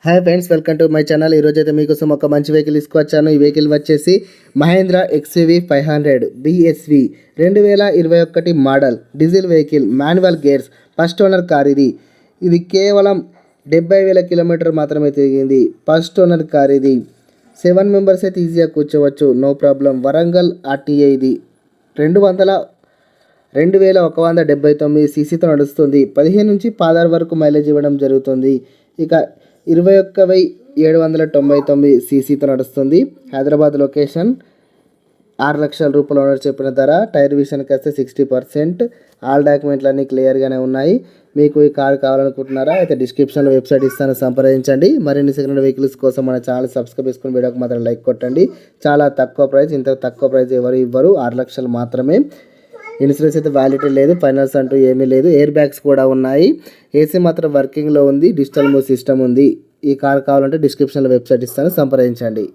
Hi friends, welcome to my channel. ఈరోజు అయితే మీకోసం ఒక మంచి వెహికల్ తీసుకొచ్చాను. ఈ వెహికల్ వచ్చేసి Mahindra XUV 500 BSV 2021 model diesel vehicle, manual gears, first owner car. ఇది కేవలం 70,000 కిలోమీటర్ మాత్రమే తిరిగింది. First owner car. ఇది 7 మెంబర్స్ అయితే ఈజీగా కూర్చోవచ్చు, నో ప్రాబ్లం. వరంగల్ RTA. ఇది 2179 సీసీతో నడుస్తుంది. 15 నుంచి 16 వరకు మైలేజ్ ఇవ్వడం జరుగుతుంది. ఇక 21,799 సీసీతో నడుస్తుంది. హైదరాబాద్ లొకేషన్. 6 లక్షల రూపాయలు ఓనర్ చెప్పిన ధర. టైర్ విషయానికి వస్తే 60%. ఆల్ డాక్యుమెంట్లు అన్నీ క్లియర్గానే ఉన్నాయి. మీకు ఈ కార్ కావాలనుకుంటున్నారా అయితే డిస్క్రిప్షన్లో వెబ్సైట్ ఇస్తాను, సంప్రదించండి. మరిన్ని సెకండ్ వెహికల్స్ కోసం మన ఛానల్ సబ్స్క్రైబ్ చేసుకుని వీడియోకి మాత్రం లైక్ కొట్టండి. చాలా తక్కువ ప్రైస్, ఇంత తక్కువ ప్రైస్ ఎవరు ఇవ్వరు. 6 లక్షలు మాత్రమే. ఇన్సూరెన్స్ అయితే వ్యాలిటీ లేదు, ఫైనాన్స్ అంటూ ఏమీ లేదు. ఎయిర్ బ్యాగ్స్ కూడా ఉన్నాయి. ఏసీ మాత్రం వర్కింగ్లో ఉంది. డిజిటల్ మోడ్ సిస్టమ్ ఉంది. ఈ కార్ కావాలంటే డిస్క్రిప్షన్లో వెబ్సైట్ ఇస్తాను, సంప్రదించండి.